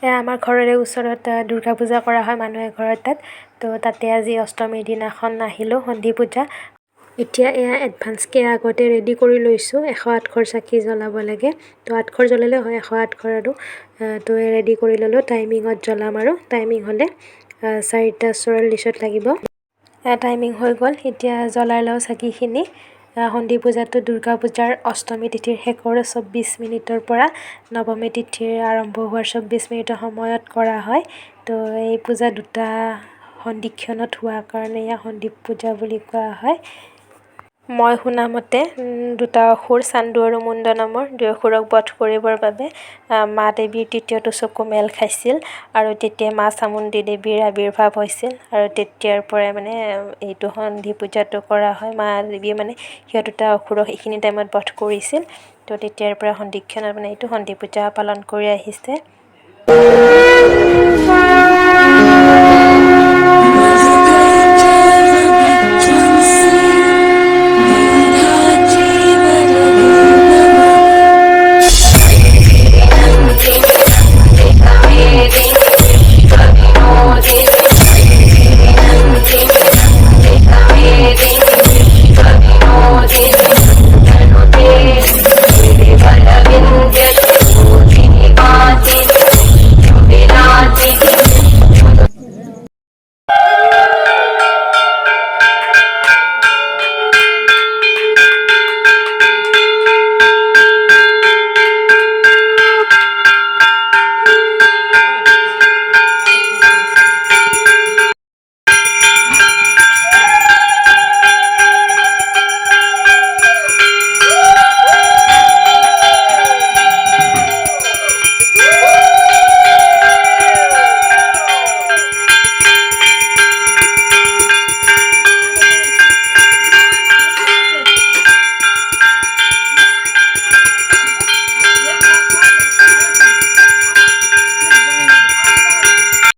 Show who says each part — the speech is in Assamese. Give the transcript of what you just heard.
Speaker 1: আমাৰ ঘৰৰে ওচৰত দুৰ্গা পূজা কৰা হয় মানুহ এঘৰৰ তাত। তো তাতে আজি অষ্টমীৰ দিনাখন আহিলোঁ সন্ধি পূজা। এতিয়া এয়া এডভান্সকৈ আগতে ৰেডি কৰি লৈছোঁ। 108ঘৰ চাকি জ্বলাব লাগে। তো 8ঘৰ জ্বলালে হয় 108ঘৰ আৰু। তো ৰেডি কৰি ল'লোঁ, টাইমিঙত জ্বলাম আৰু টাইমিং হ'লে 4:44 লাগিব। টাইমিং হৈ গ'ল, এতিয়া জ্বলাই লওঁ চাকিখিনি। সন্ধি পূজাটো দুৰ্গা পূজাৰ অষ্টমী তিথিৰ শেষৰ 24 মিনিটৰ পৰা নৱমী তিথিৰ আৰম্ভ হোৱাৰ 24 মিনিটৰ সময়ত কৰা হয়। তো এই পূজা দুটা সন্ধিক্ষণত হোৱা কাৰণে ইয়াক সন্ধি পূজা বুলি কোৱা হয়। মই শুনামতে দুটা অসুৰ চাণ্ডু আৰু মুণ্ড নামৰ দুই অসুৰক বধ কৰিবৰ বাবে মা দেৱীৰ তৃতীয়টো চকু মেল খাইছিল আৰু তেতিয়া মা চামুণ্ডী দেৱীৰ আৱিৰ্ভাৱ হৈছিল আৰু তেতিয়াৰ পৰাই মানে এইটো সন্ধি পূজাটো কৰা হয়। মা দেৱীয়ে মানে সিহঁত দুটা অসুৰক এইখিনি টাইমত বধ কৰিছিল। তো তেতিয়াৰ পৰা সন্ধিক্ষণত মানে এইটো সন্ধি পূজা পালন কৰি আহিছে।